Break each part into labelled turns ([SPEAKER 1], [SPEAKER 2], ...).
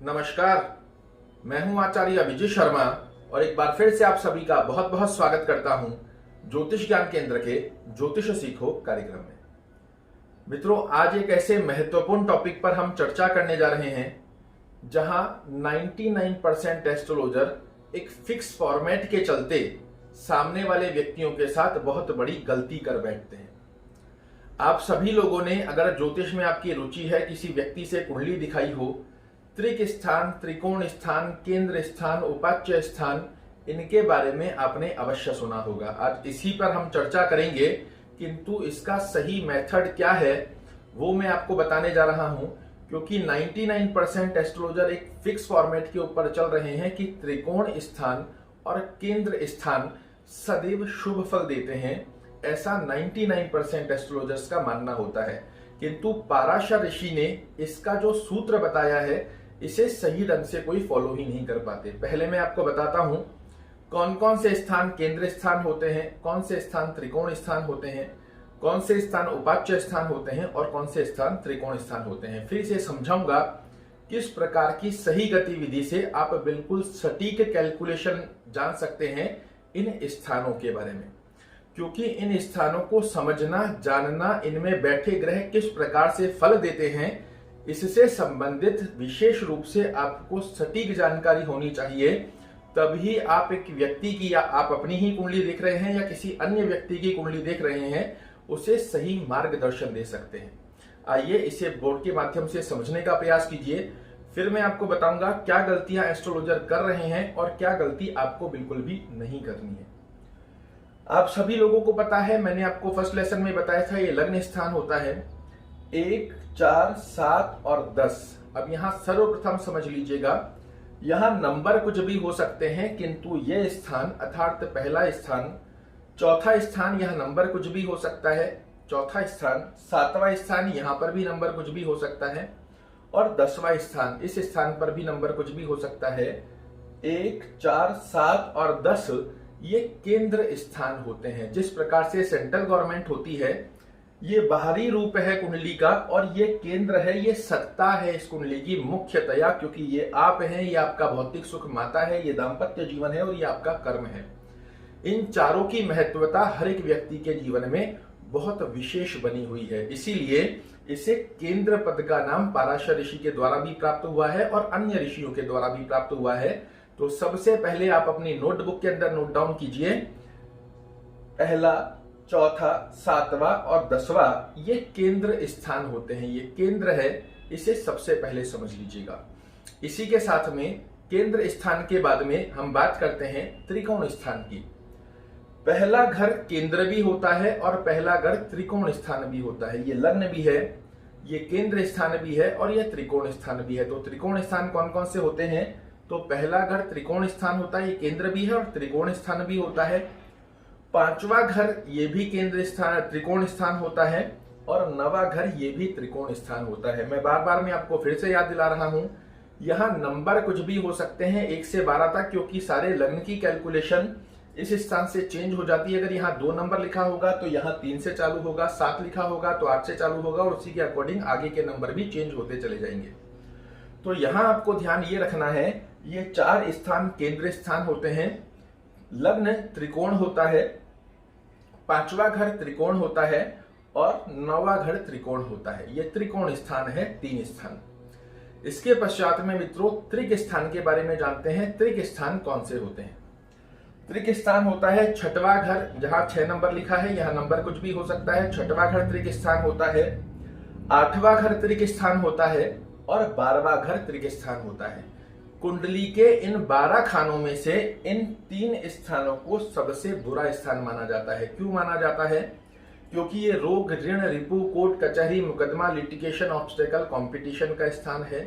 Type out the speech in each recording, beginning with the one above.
[SPEAKER 1] नमस्कार। मैं हूं आचार्य विजय शर्मा और एक बार फिर से आप सभी का बहुत बहुत स्वागत करता हूं ज्योतिष ज्ञान केंद्र के ज्योतिष सीखो कार्यक्रम में। मित्रों, आज एक ऐसे महत्वपूर्ण टॉपिक पर हम चर्चा करने जा रहे हैं जहां 99% एस्ट्रोलॉजर एक फिक्स फॉर्मेट के चलते सामने वाले व्यक्तियों के साथ बहुत बड़ी गलती कर बैठते हैं। आप सभी लोगों ने, अगर ज्योतिष में आपकी रुचि है, किसी व्यक्ति से कुंडली दिखाई हो, त्रिक स्थान, त्रिकोण स्थान, केंद्र स्थान, उपाच्य स्थान, इनके बारे में आपने अवश्य सुना होगा। आज इसी पर हम चर्चा करेंगे, किंतु इसका सही मेथड क्या है वो मैं आपको बताने जा रहा हूं, क्योंकि 99% एस्ट्रोलॉजर एक फिक्स फॉर्मेट के ऊपर चल रहे हैं कि त्रिकोण स्थान और केंद्र स्थान सदैव शुभ फल देते हैं। ऐसा 99% एस्ट्रोलॉजर्स का मानना होता है, किंतु पाराशर ऋषि ने इसका जो सूत्र बताया है इसे सही ढंग से कोई फॉलो ही नहीं कर पाते। पहले मैं आपको बताता हूं कौन कौन से स्थान केंद्र स्थान होते हैं, कौन से स्थान त्रिकोण स्थान होते हैं, कौन से स्थान उपाच्य स्थान होते हैं और कौन से स्थान त्रिकोण स्थान होते हैं। फिर इसे समझाऊंगा किस प्रकार की सही गतिविधि से आप बिल्कुल सटीक कैलकुलेशन जान सकते हैं इन स्थानों के बारे में, क्योंकि इन स्थानों को समझना, जानना, इनमें बैठे ग्रह किस प्रकार से फल देते हैं, इससे संबंधित विशेष रूप से आपको सटीक जानकारी होनी चाहिए। तभी आप एक व्यक्ति की, या आप अपनी ही कुंडली देख रहे हैं या किसी अन्य व्यक्ति की कुंडली देख रहे हैं, उसे सही मार्गदर्शन दे सकते हैं। आइए इसे बोर्ड के माध्यम से समझने का प्रयास कीजिए। फिर मैं आपको बताऊंगा क्या गलतियां एस्ट्रोलॉजर कर रहे हैं और क्या गलती आपको बिल्कुल भी नहीं करनी है। आप सभी लोगों को पता है, मैंने आपको फर्स्ट लेसन में बताया था, ये लग्न स्थान होता है 1, 4, 7 और 10। अब यहां सर्वप्रथम समझ लीजिएगा, यहां नंबर कुछ भी हो सकते हैं, किंतु यह स्थान अर्थात पहला स्थान, चौथा स्थान, यह नंबर कुछ भी हो सकता है, चौथा स्थान, 7वां स्थान, यहां पर भी नंबर कुछ भी हो सकता है, और 10वां स्थान, इस स्थान पर भी नंबर कुछ भी हो सकता है। 1, 4, 7 और 10 ये केंद्र स्थान होते हैं। जिस प्रकार से सेंट्रल गवर्नमेंट होती है, ये बाहरी रूप है कुंडली का, और ये केंद्र है, ये सत्ता है इस कुंडली की मुख्यतया, क्योंकि ये आप हैं, ये आपका भौतिक सुख माता है, ये दाम्पत्य जीवन है और ये आपका कर्म है। इन चारों की महत्वता हर एक व्यक्ति के जीवन में बहुत विशेष बनी हुई है, इसीलिए इसे केंद्र पद का नाम पाराशर ऋषि के द्वारा भी प्राप्त हुआ है और अन्य ऋषियों के द्वारा भी प्राप्त हुआ है। तो सबसे पहले आप अपनी नोटबुक के अंदर नोट डाउन कीजिए, पहला, चौथा, 7वां और 10वां ये केंद्र स्थान होते हैं, ये केंद्र है, इसे सबसे पहले समझ लीजिएगा। इसी के साथ में केंद्र स्थान के बाद में हम बात करते हैं त्रिकोण स्थान की। पहला घर केंद्र भी होता है और पहला घर त्रिकोण स्थान भी होता है। ये लग्न भी है, ये केंद्र स्थान भी है और ये त्रिकोण स्थान भी है। तो त्रिकोण स्थान कौन कौन से होते हैं? तो पहला घर त्रिकोण स्थान होता है, ये केंद्र भी है और त्रिकोण स्थान भी होता है। पांचवा घर ये भी केंद्र स्थान, त्रिकोण स्थान होता है, और नवा घर ये भी त्रिकोण स्थान होता है। मैं बार बार मैं आपको फिर से याद दिला रहा हूं, यहां नंबर कुछ भी हो सकते हैं 1 से 12 तक, क्योंकि सारे लग्न की कैलकुलेशन इस स्थान से चेंज हो जाती है। अगर यहाँ 2 नंबर लिखा होगा तो यहाँ 3 से चालू होगा, 7 लिखा होगा तो 8 से चालू होगा, और उसी के अकॉर्डिंग आगे के नंबर भी चेंज होते चले जाएंगे। तो यहाँ आपको ध्यान ये रखना है, ये 4 स्थान केंद्र स्थान होते हैं, लग्न त्रिकोण होता है, 5वां घर त्रिकोण होता है और 9वां घर त्रिकोण होता है। ये त्रिकोण स्थान है, 3 स्थान। इसके पश्चात में मित्रों त्रिक स्थान के बारे में जानते हैं। त्रिक स्थान कौन से होते हैं? त्रिक स्थान होता है 6वां घर, जहां 6 नंबर लिखा है, यहां नंबर कुछ भी हो सकता है। 6वां घर त्रिक स्थान होता है, 8वां घर त्रिक स्थान होता है और 12वां घर त्रिक स्थान होता है। कुंडली के इन 12 खानों में से इन 3 स्थानों को सबसे बुरा स्थान माना जाता है। क्यों माना जाता है? क्योंकि ये रोग, ऋण, रिपु, कोर्ट कचहरी, मुकदमा, लिटिगेशन, ऑब्स्टेकल, कंपटीशन का स्थान है।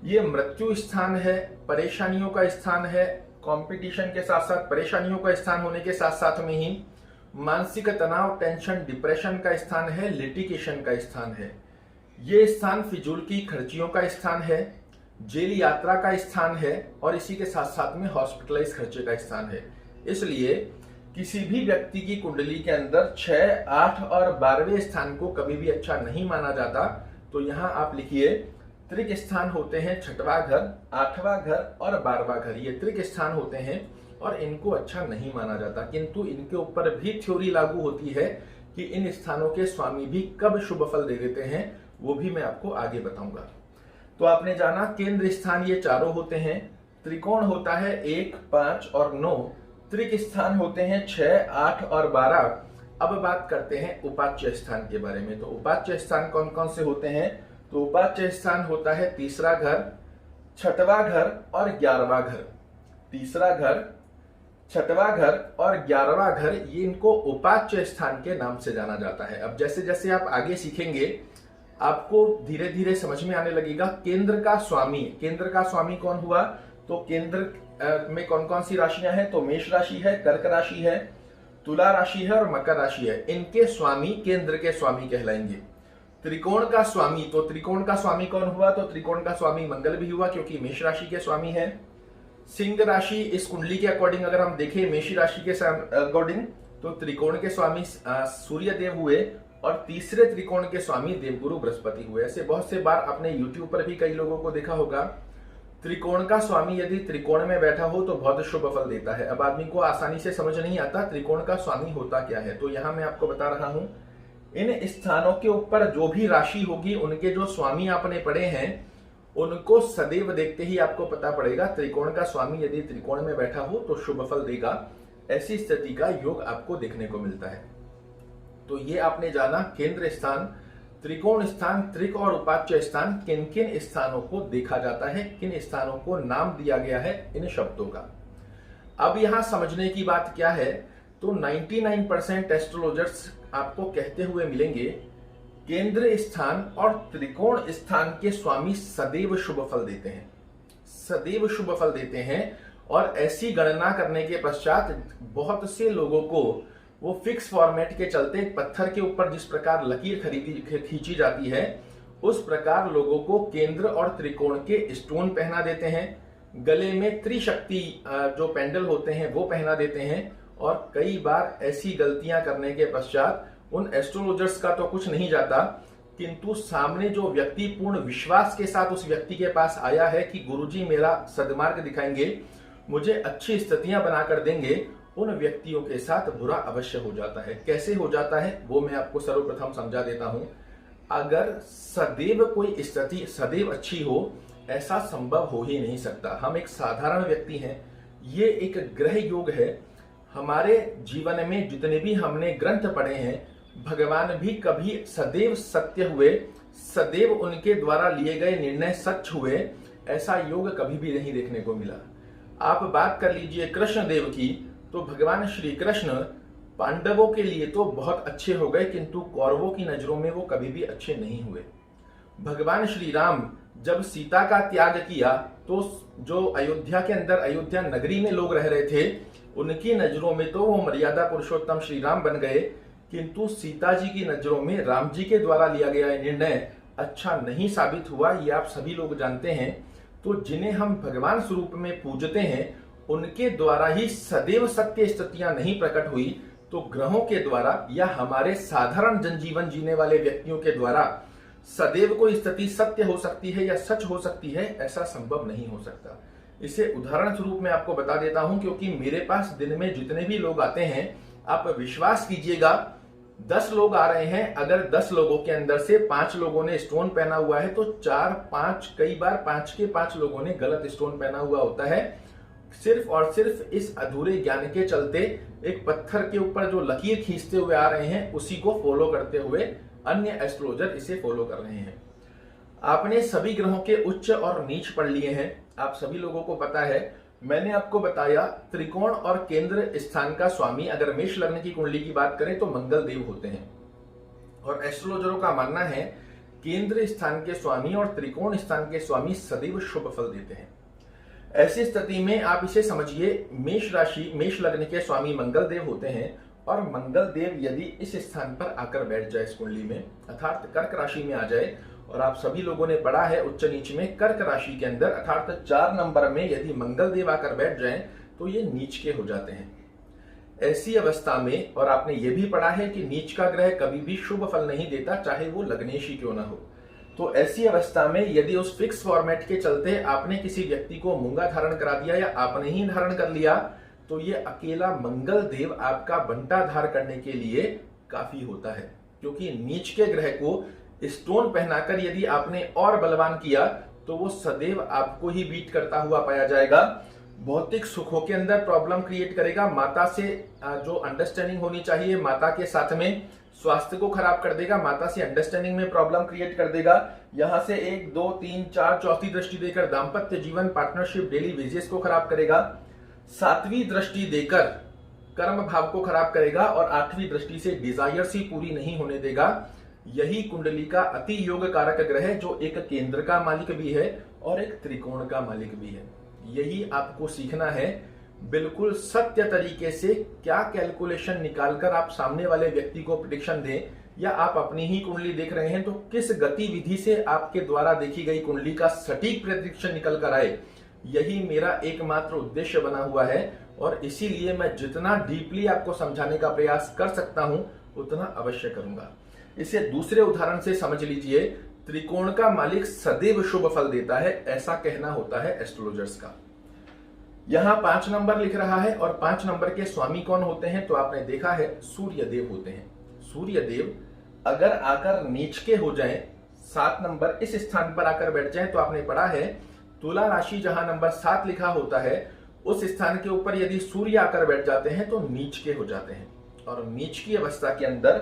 [SPEAKER 1] ये मृत्यु स्थान है, परेशानियों का स्थान है। कंपटीशन के साथ साथ परेशानियों का स्थान होने के साथ साथ में ही मानसिक तनाव, टेंशन, डिप्रेशन का स्थान है, लिटिगेशन का स्थान है। ये स्थान फिजूल की खर्चियों का स्थान है, जेल यात्रा का स्थान है, और इसी के साथ साथ में हॉस्पिटलाइज खर्चे का स्थान है। इसलिए किसी भी व्यक्ति की कुंडली के अंदर 6, 8 और 12वें स्थान को कभी भी अच्छा नहीं माना जाता। तो यहां आप लिखिए त्रिक स्थान होते हैं छठवां घर, आठवां घर और 12वां घर। ये त्रिक स्थान होते हैं और इनको अच्छा नहीं माना जाता, किंतु इनके ऊपर भी थ्योरी लागू होती है कि इन स्थानों के स्वामी भी कब शुभ फल दे देते हैं, वो भी मैं आपको आगे बताऊंगा। तो आपने जाना केंद्र स्थान ये चारों होते हैं, त्रिकोण होता है 1, 5 और 9, त्रिक स्थान होते हैं 6, 8 और 12। अब बात करते हैं उपाच्य स्थान के बारे में। तो उपाच्य स्थान कौन कौन से होते हैं? तो उपाच्य स्थान होता है तीसरा घर, छठवां घर और 11वां घर। तीसरा घर, छठवां घर और 11वां घर, ये इनको उपाच्य स्थान के नाम से जाना जाता है। अब जैसे जैसे आप आगे सीखेंगे आपको धीरे धीरे समझ में आने लगेगा केंद्र का स्वामी कौन हुआ। तो केंद्र में कौन कौन सी राशियां हैं? तो मेष राशि है, कर्क राशि है, तुला राशि है और मकर राशि है। इनके स्वामी केंद्र के स्वामी कहलाएंगे। त्रिकोण का स्वामी, तो त्रिकोण का स्वामी कौन हुआ? तो त्रिकोण का स्वामी मंगल भी हुआ, क्योंकि मेष राशि के स्वामी है। सिंह राशि इस कुंडली के अकॉर्डिंग अगर हम देखें मेष राशि के अकॉर्डिंग, तो त्रिकोण के स्वामी सूर्य देव हुए और तीसरे त्रिकोण के स्वामी देवगुरु बृहस्पति हुए। ऐसे बहुत से बार आपने यूट्यूब पर भी कई लोगों को देखा होगा, त्रिकोण का स्वामी यदि त्रिकोण में बैठा हो तो बहुत शुभ फल देता है। अब आदमी को आसानी से समझ नहीं आता त्रिकोण का स्वामी होता क्या है, तो यहां मैं आपको बता रहा हूं। इन स्थानों के ऊपर जो भी राशि होगी उनके जो स्वामी आपने पढ़े हैं उनको सदैव देखते ही आपको पता पड़ेगा त्रिकोण का स्वामी यदि त्रिकोण में बैठा हो तो शुभ फल देगा। ऐसी स्थिति का योग आपको देखने को मिलता है। तो ये आपने जाना केंद्र स्थान, त्रिकोण स्थान, त्रिक और उपाच्य स्थान किन किन स्थानों को देखा जाता है, किन स्थानों को नाम दिया गया है इन शब्दों का। अब यहां समझने की बात क्या है, तो 99% एस्ट्रोलॉजर्स आपको कहते हुए मिलेंगे केंद्र स्थान और त्रिकोण स्थान के स्वामी सदैव शुभ फल देते हैं, सदैव शुभ फल देते हैं। और ऐसी गणना करने के पश्चात बहुत से लोगों को वो फिक्स फॉर्मेट के चलते पत्थर के ऊपर जिस प्रकार लकीर खींची जाती है उस प्रकार लोगों को केंद्र और त्रिकोण के स्टोन पहना देते हैं, गले में त्रिशक्ति जो पेंडल होते हैं वो पहना देते हैं। और कई बार ऐसी गलतियां करने के पश्चात उन एस्ट्रोलॉजर्स का तो कुछ नहीं जाता, किंतु सामने जो व्यक्ति पूर्ण विश्वास के साथ उस व्यक्ति के पास आया है कि गुरुजी मेरा सद्मार्ग दिखाएंगे, मुझे अच्छी स्थितियां बनाकर देंगे, उन व्यक्तियों के साथ बुरा अवश्य हो जाता है। कैसे हो जाता है वो मैं आपको सर्वप्रथम समझा देता हूं। अगर सदैव कोई स्थिति सदैव अच्छी हो ऐसा संभव हो ही नहीं सकता। हम एक साधारण व्यक्ति हैं, ये एक ग्रह योग है। हमारे जीवन में जितने भी हमने ग्रंथ पढ़े हैं भगवान भी कभी सदैव सत्य हुए, सदैव उनके द्वारा लिए गए निर्णय सच हुए, ऐसा योग कभी भी नहीं देखने को मिला। आप बात कर लीजिए कृष्ण देव की, तो भगवान श्री कृष्ण पांडवों के लिए तो बहुत अच्छे हो गए, किंतु कौरवों की नजरों में वो कभी भी अच्छे नहीं हुए। भगवान श्री राम जब सीता का त्याग किया तो जो अयोध्या के अंदर अयोध्या नगरी में लोग रह रहे थे उनकी नजरों में तो वो मर्यादा पुरुषोत्तम श्री राम बन गए, किंतु सीता जी की नजरों में राम जी के द्वारा लिया गया निर्णय अच्छा नहीं साबित हुआ, ये आप सभी लोग जानते हैं। तो जिन्हें हम भगवान स्वरूप में पूजते हैं उनके द्वारा ही सदैव सत्य स्थितियां नहीं प्रकट हुई, तो ग्रहों के द्वारा या हमारे साधारण जनजीवन जीने वाले व्यक्तियों के द्वारा सदैव कोई स्थिति सत्य हो सकती है या सच हो सकती है, ऐसा संभव नहीं हो सकता। इसे उदाहरण स्वरूप में आपको बता देता हूं, क्योंकि मेरे पास दिन में जितने भी लोग आते हैं आप विश्वास कीजिएगा 10 लोग आ रहे हैं, अगर 10 लोगों के अंदर से 5 लोगों ने स्टोन पहना हुआ है तो 4-5 कई बार 5 के 5 लोगों ने गलत स्टोन पहना हुआ होता है। सिर्फ और सिर्फ इस अधूरे ज्ञान के चलते एक पत्थर के ऊपर जो लकीर खींचते हुए आ रहे हैं उसी को फॉलो करते हुए अन्य एस्ट्रोलॉजर इसे फॉलो कर रहे हैं। आपने सभी ग्रहों के उच्च और नीच पढ़ लिए हैं, आप सभी लोगों को पता है। मैंने आपको बताया त्रिकोण और केंद्र स्थान का स्वामी अगर मेष लग्न की कुंडली की बात करें तो मंगल देव होते हैं, और एस्ट्रोलॉजरों का मानना है केंद्र स्थान के स्वामी और त्रिकोण स्थान के स्वामी सदैव शुभ फल देते हैं। ऐसी स्थिति में आप इसे समझिए मेष राशि मेष लग्न के स्वामी मंगल देव होते हैं, और मंगल देव यदि इस स्थान पर आकर बैठ जाए इस कुंडली में अर्थात कर्क राशि में आ जाए, और आप सभी लोगों ने पढ़ा है उच्च नीच में कर्क राशि के अंदर अर्थात 4 नंबर में यदि मंगल देव आकर बैठ जाएं तो ये नीच के हो जाते हैं। ऐसी अवस्था में, और आपने ये भी पढ़ा है कि नीच का ग्रह कभी भी शुभ फल नहीं देता चाहे वो लग्नेश ही क्यों ना हो। तो ऐसी अवस्था में यदि उस फिक्स फॉर्मेट के चलते आपने किसी व्यक्ति को मूंगा धारण करा दिया या आपने ही धारण कर लिया, तो ये अकेला मंगल देव आपका बंटाधार करने के लिए काफी होता है। क्योंकि नीच के ग्रह को स्टोन पहनाकर यदि आपने और बलवान किया तो वो सदैव आपको ही बीट करता हुआ पाया जाएगा। भौतिक सुखों के अंदर प्रॉब्लम क्रिएट करेगा। माता से जो अंडरस्टैंडिंग होनी चाहिए, माता के साथ में स्वास्थ्य को खराब कर देगा। माता से अंडरस्टैंडिंग में प्रॉब्लम क्रिएट कर देगा। यहां से 1, 2, 3, 4 चौथी दृष्टि देकर दाम्पत्य जीवन, पार्टनरशिप, डेली वेजेस को खराब करेगा। 7वीं दृष्टि देकर कर्म भाव को खराब करेगा और 8वीं दृष्टि से डिजायर्स ही पूरी नहीं होने देगा। यही कुंडली का अति योग कारक ग्रह है, जो एक केंद्र का मालिक भी है और एक त्रिकोण का मालिक भी है। यही आपको सीखना है। बिल्कुल सत्य तरीके से क्या कैलकुलेशन निकालकर आप सामने वाले व्यक्ति को प्रेडिक्शन दें, या आप अपनी ही कुंडली देख रहे हैं तो किस गतिविधि से आपके द्वारा देखी गई कुंडली का सटीक प्रेडिक्शन निकल कर आए, यही मेरा एकमात्र उद्देश्य बना हुआ है। और इसीलिए मैं जितना डीपली आपको समझाने का प्रयास कर सकता हूं उतना अवश्य करूंगा। इसे दूसरे उदाहरण से समझ लीजिए। त्रिकोण का मालिक सदैव शुभ फल देता है, ऐसा कहना होता है एस्ट्रोलॉजर्स का। यहां 5 नंबर लिख रहा है और 5 नंबर के स्वामी कौन होते हैं, तो आपने देखा है सूर्य देव होते हैं। सूर्य देव अगर आकर नीच के हो जाएं, 7 नंबर इस स्थान पर आकर बैठ जाएं, तो आपने पढ़ा है तुला राशि जहां नंबर 7 लिखा होता है उस स्थान के ऊपर यदि सूर्य आकर बैठ जाते हैं तो नीच के हो जाते हैं। और नीच की अवस्था के अंदर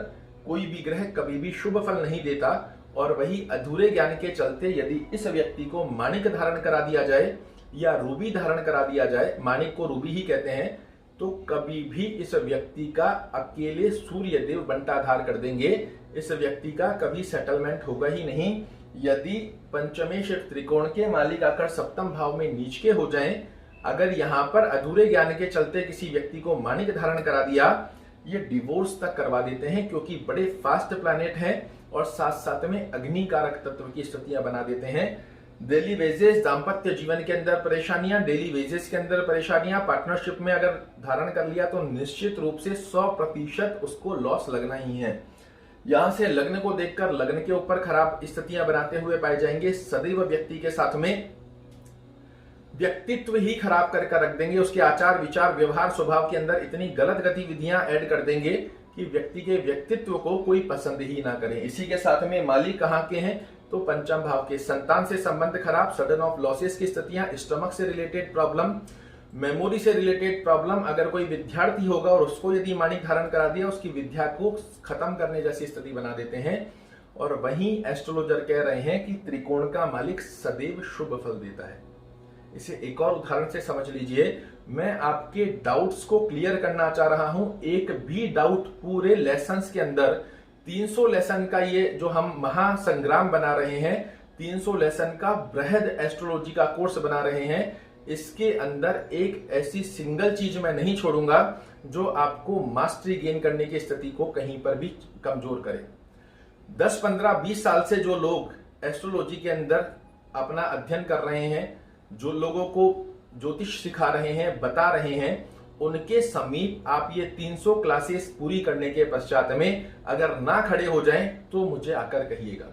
[SPEAKER 1] कोई भी ग्रह कभी भी शुभ फल नहीं देता। और वही अधूरे ज्ञान के चलते यदि इस व्यक्ति को माणिक धारण करा दिया जाए या रूबी धारण करा दिया जाए, माणिक को रूबी ही कहते हैं, तो कभी भी इस व्यक्ति का अकेले सूर्य देव बंटाधार कर देंगे। इस व्यक्ति का कभी सेटलमेंट होगा ही नहीं। यदि पंचमेश त्रिकोण के मालिक आकर सप्तम भाव में नीच के हो जाएं, अगर यहां पर अधूरे ज्ञान के चलते किसी व्यक्ति को माणिक धारण करा दिया, ये डिवोर्स तक करवा देते हैं। क्योंकि बड़े फास्ट प्लैनेट हैं और साथ साथ में अग्नि कारक तत्व की स्थितियां बना देते हैं। डेली वेजेस, दाम्पत्य जीवन के अंदर परेशानियां, डेली वेजेस के अंदर परेशानियां, पार्टनरशिप में अगर धारण कर लिया तो निश्चित रूप से 100% उसको लॉस लगना ही है। यहां से लग्न को देखकर लग्न के ऊपर खराब स्थितियां बनाते हुए पाए जाएंगे। सदैव व्यक्ति के साथ में व्यक्तित्व ही खराब करके रख देंगे। उसके आचार विचार व्यवहार स्वभाव के अंदर इतनी गलत गतिविधियां ऐड कर देंगे कि व्यक्ति के व्यक्तित्व को कोई पसंद ही ना करे। इसी के साथ में मालिक कहां के हैं, तो पंचम भाव के। संतान से संबंध खराब, सडन ऑफ लॉसेस की स्थितियां, स्टमक से रिलेटेड प्रॉब्लम, मेमोरी से रिलेटेड प्रॉब्लम। अगर कोई विद्यार्थी होगा और उसको यदि माणिक धारण करा दिया, उसकी विद्या को खत्म करने जैसी स्थिति बना देते हैं। और वहीं एस्ट्रोलॉजर कह रहे हैं कि त्रिकोण का मालिक सदैव शुभ फल देता है। इसे एक और उदाहरण से समझ लीजिए। मैं आपके डाउट्स को क्लियर करना चाह रहा हूं। एक भी डाउट पूरे लेसन्स के अंदर 300 लेसन का ये जो हम महासंग्राम बना रहे हैं, 300 लेसन का बृहद एस्ट्रोलॉजी का कोर्स बना रहे हैं, इसके अंदर एक ऐसी सिंगल चीज मैं नहीं छोड़ूंगा जो आपको मास्टरी गेन करने की स्थिति को कहीं पर भी कमजोर करे। 10, 15, 20 साल से जो लोग एस्ट्रोलॉजी के अंदर अपना अध्ययन कर रहे हैं, जो लोगों को ज्योतिष सिखा रहे हैं, बता रहे हैं, उनके समीप आप ये 300 क्लासेस पूरी करने के पश्चात में अगर ना खड़े हो जाएं तो मुझे आकर कहिएगा।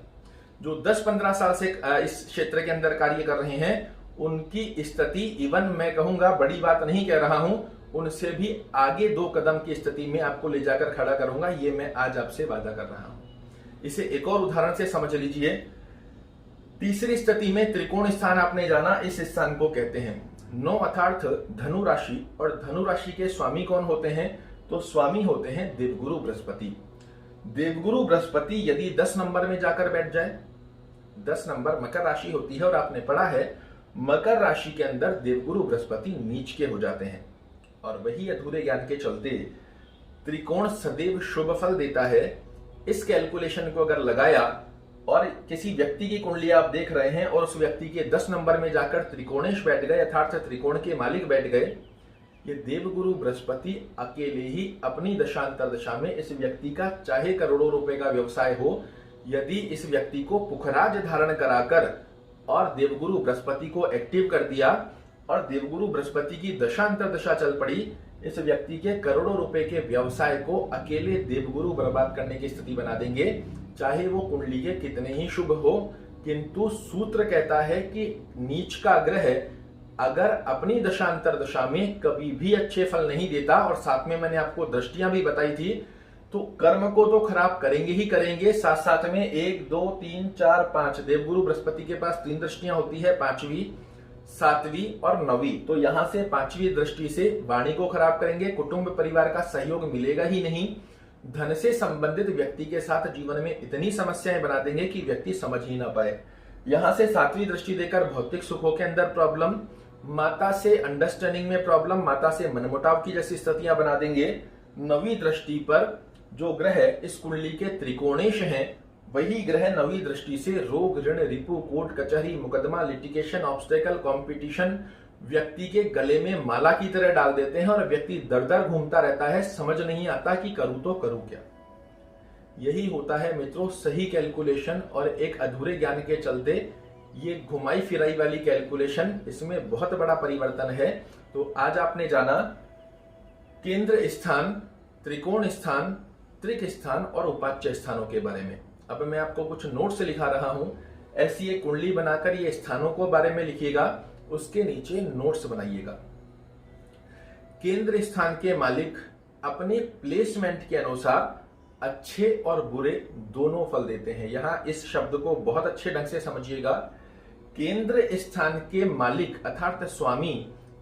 [SPEAKER 1] जो 10-15 साल से इस क्षेत्र के अंदर कार्य कर रहे हैं, उनकी स्थिति इवन मैं कहूंगा, बड़ी बात नहीं कह रहा हूं, उनसे भी आगे 2 कदम की स्थिति में आपको ले जाकर खड़ा करूंगा। ये मैं आज आपसे वादा कर रहा हूं। इसे एक और उदाहरण से समझ लीजिए। तीसरी स्थिति में त्रिकोण स्थान आपने जाना, इस स्थान को कहते हैं 9 अर्थात धनु राशि। और धनु राशि के स्वामी कौन होते हैं, तो स्वामी होते हैं देवगुरु बृहस्पति। देवगुरु बृहस्पति यदि 10 नंबर में जाकर बैठ जाए, 10 नंबर मकर राशि होती है और आपने पढ़ा है मकर राशि के अंदर देवगुरु बृहस्पति नीच के हो जाते हैं। और वही अधूरे ज्ञान के चलते त्रिकोण सदैव शुभ फल देता है। इस कैलकुलेशन को अगर लगाया और किसी व्यक्ति की कुंडली आप देख रहे हैं और उस व्यक्ति के 10 नंबर में जाकर त्रिकोणेश बैठ गए, अर्थात त्रिकोण के मालिक बैठ गए, ये देवगुरु बृहस्पति अकेले ही अपनी दशांतर दशा में इस व्यक्ति का चाहे करोड़ों रुपए का व्यवसाय हो, यदि इस व्यक्ति को पुखराज धारण कराकर और देवगुरु बृहस्पति को एक्टिव कर दिया और देवगुरु बृहस्पति की दशांतर दशा चल पड़ी, इस व्यक्ति के करोड़ों रुपए के व्यवसाय को अकेले देवगुरु बर्बाद करने की स्थिति बना देंगे। चाहे वो कुंडली के कितने ही शुभ हो, किंतु सूत्र कहता है कि नीच का ग्रह अगर अपनी दशांतर दशा में कभी भी अच्छे फल नहीं देता, और साथ में मैंने आपको दृष्टियां भी बताई थी, तो कर्म को तो खराब करेंगे ही करेंगे, साथ साथ में 1 2 3 4 5 देवगुरु बृहस्पति के पास 3 दृष्टियां होती है, 5वीं 7वीं और 9वीं। तो यहां से 5वीं दृष्टि से वाणी को खराब करेंगे, कुटुंब परिवार का सहयोग मिलेगा ही नहीं, धन से संबंधित व्यक्ति के साथ जीवन में इतनी समस्याएं बना देंगे कि व्यक्ति समझ ही ना पाए। यहां से 7वीं दृष्टि देकर भौतिक सुखों के अंदर प्रॉब्लम, माता से अंडरस्टैंडिंग में प्रॉब्लम, माता से मनमुटाव की जैसी स्थितियां बना देंगे। 9वीं दृष्टि पर जो ग्रह इस कुंडली के त्रिकोणेश हैं, वही ग्रह 9वीं दृष्टि से रोग, ऋण, रिपु, कोर्ट कचहरी, मुकदमा, लिटिगेशन, ऑब्स्टेकल, कंपटीशन व्यक्ति के गले में माला की तरह डाल देते हैं और व्यक्ति दर दर घूमता रहता है, समझ नहीं आता कि करूं तो करूं क्या। यही होता है मित्रों सही कैलकुलेशन, और एक अधूरे ज्ञान के चलते ये घुमाई फिराई वाली कैलकुलेशन, इसमें बहुत बड़ा परिवर्तन है। तो आज आपने जाना केंद्र स्थान, त्रिकोण स्थान, त्रिक स्थान और उपाच्य स्थानों के बारे में। अब मैं आपको कुछ नोट्स लिखा रहा हूं, ऐसी एक कुंडली बनाकर ये स्थानों को बारे में लिखिएगा, उसके नीचे नोट्स बनाइएगा। केंद्र स्थान के मालिक अपने प्लेसमेंट के अनुसार अच्छे और बुरे दोनों फल देते हैं। यहां इस शब्द को बहुत अच्छे ढंग से समझिएगा। केंद्र स्थान के मालिक अर्थात स्वामी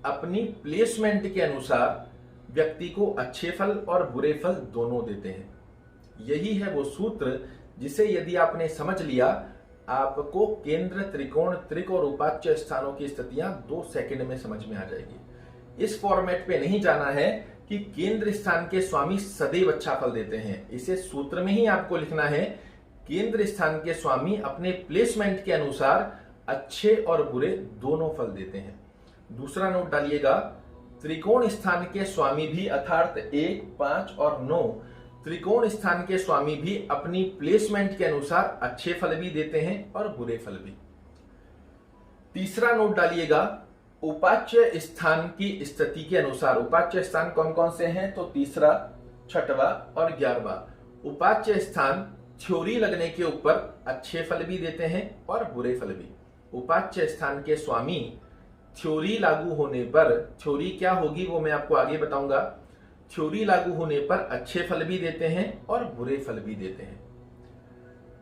[SPEAKER 1] अपनी प्लेसमेंट के अनुसार व्यक्ति को अच्छे फल और बुरे फल दोनों देते हैं। यही है वो सूत्र जिसे यदि आपने समझ लिया, आपको केंद्र, त्रिकोण, त्रिक और उपाच्य स्थानों की स्थितियां 2 सेकंड में समझ में आ जाएगी। इस फॉर्मेट पे नहीं जाना है कि केंद्र स्थान के स्वामी सदैव अच्छा फल देते हैं, इसे सूत्र में ही आपको लिखना है। केंद्र स्थान के स्वामी अपने प्लेसमेंट के अनुसार अच्छे और बुरे दोनों फल देते हैं। दूसरा नोट डालिएगा, त्रिकोण स्थान के स्वामी भी अर्थात 1, 5 और 9 त्रिकोण स्थान के स्वामी भी अपनी प्लेसमेंट के अनुसार अच्छे फल भी देते हैं और बुरे फल भी। तीसरा नोट डालिएगा, उपाच्य स्थान की स्थिति के अनुसार। उपाच्य स्थान कौन कौन से हैं? तो तीसरा, 6वां और 11वां। उपाच्य स्थान थ्योरी लगने के ऊपर अच्छे फल भी देते हैं और बुरे फल भी। उपाच्य स्थान के स्वामी थ्योरी लागू होने पर, थ्योरी क्या होगी वो मैं आपको आगे बताऊंगा, थ्योरी लागू होने पर अच्छे फल भी देते हैं और बुरे फल भी देते हैं।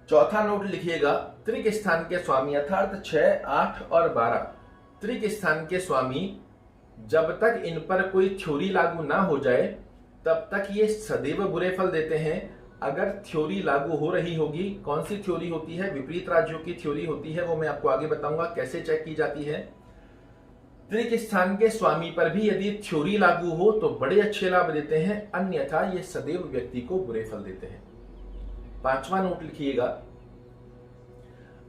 [SPEAKER 1] चौथा नोट लिखिएगा, त्रिक स्थान के स्वामी अर्थात 6, 8 और 12 त्रिक स्थान के स्वामी जब तक इन पर कोई थ्योरी लागू ना हो जाए तब तक ये सदैव बुरे फल देते हैं। अगर थ्योरी लागू हो रही होगी, कौन सी थ्योरी होती है? विपरीत राज्यों की थ्योरी होती है, वो मैं आपको आगे बताऊंगा कैसे चेक की जाती है। त्रिक स्थान के स्वामी पर भी यदि थ्योरी लागू हो तो बड़े अच्छे लाभ देते हैं, अन्यथा ये सदैव व्यक्ति को बुरे फल देते हैं। 5वां नोट लिखिएगा,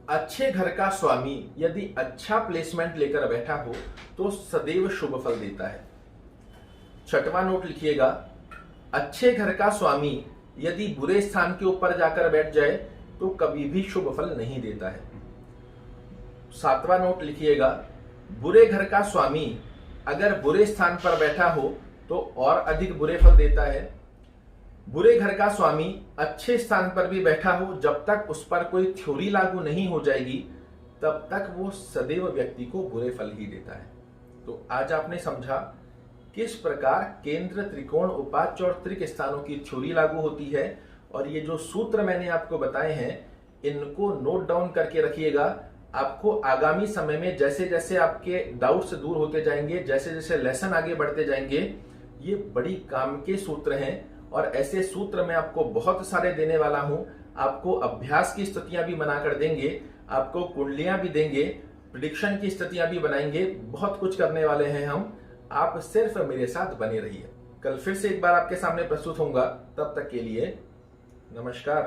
[SPEAKER 1] अच्छे घर का स्वामी यदि अच्छा प्लेसमेंट लेकर बैठा हो तो सदैव शुभ फल देता है। 6वां नोट लिखिएगा, अच्छे घर का स्वामी यदि बुरे स्थान के ऊपर जाकर बैठ जाए तो कभी भी शुभ फल नहीं देता है। 7वां नोट लिखिएगा, बुरे घर का स्वामी अगर बुरे स्थान पर बैठा हो तो और अधिक बुरे फल देता है। बुरे घर का स्वामी अच्छे स्थान पर भी बैठा हो, जब तक उस पर कोई थ्योरी लागू नहीं हो जाएगी तब तक वो सदैव व्यक्ति को बुरे फल ही देता है। तो आज आपने समझा किस प्रकार केंद्र, त्रिकोण, उपाच्य और त्रिक स्थानों की थ्योरी लागू होती है, और ये जो सूत्र मैंने आपको बताए हैं इनको नोट डाउन करके रखिएगा। आपको आगामी समय में जैसे जैसे आपके डाउट्स दूर होते जाएंगे, जैसे जैसे लेसन आगे बढ़ते जाएंगे, ये बड़ी काम के सूत्र हैं और ऐसे सूत्र मैं आपको बहुत सारे देने वाला हूं। आपको अभ्यास की स्थितियां भी बनाकर देंगे, आपको कुंडलियां भी देंगे, प्रेडिक्शन की स्थितियां भी बनाएंगे, बहुत कुछ करने वाले हैं हम। आप सिर्फ मेरे साथ बने रहिए। कल फिर से एक बार आपके सामने प्रस्तुत होऊंगा, तब तक के लिए नमस्कार।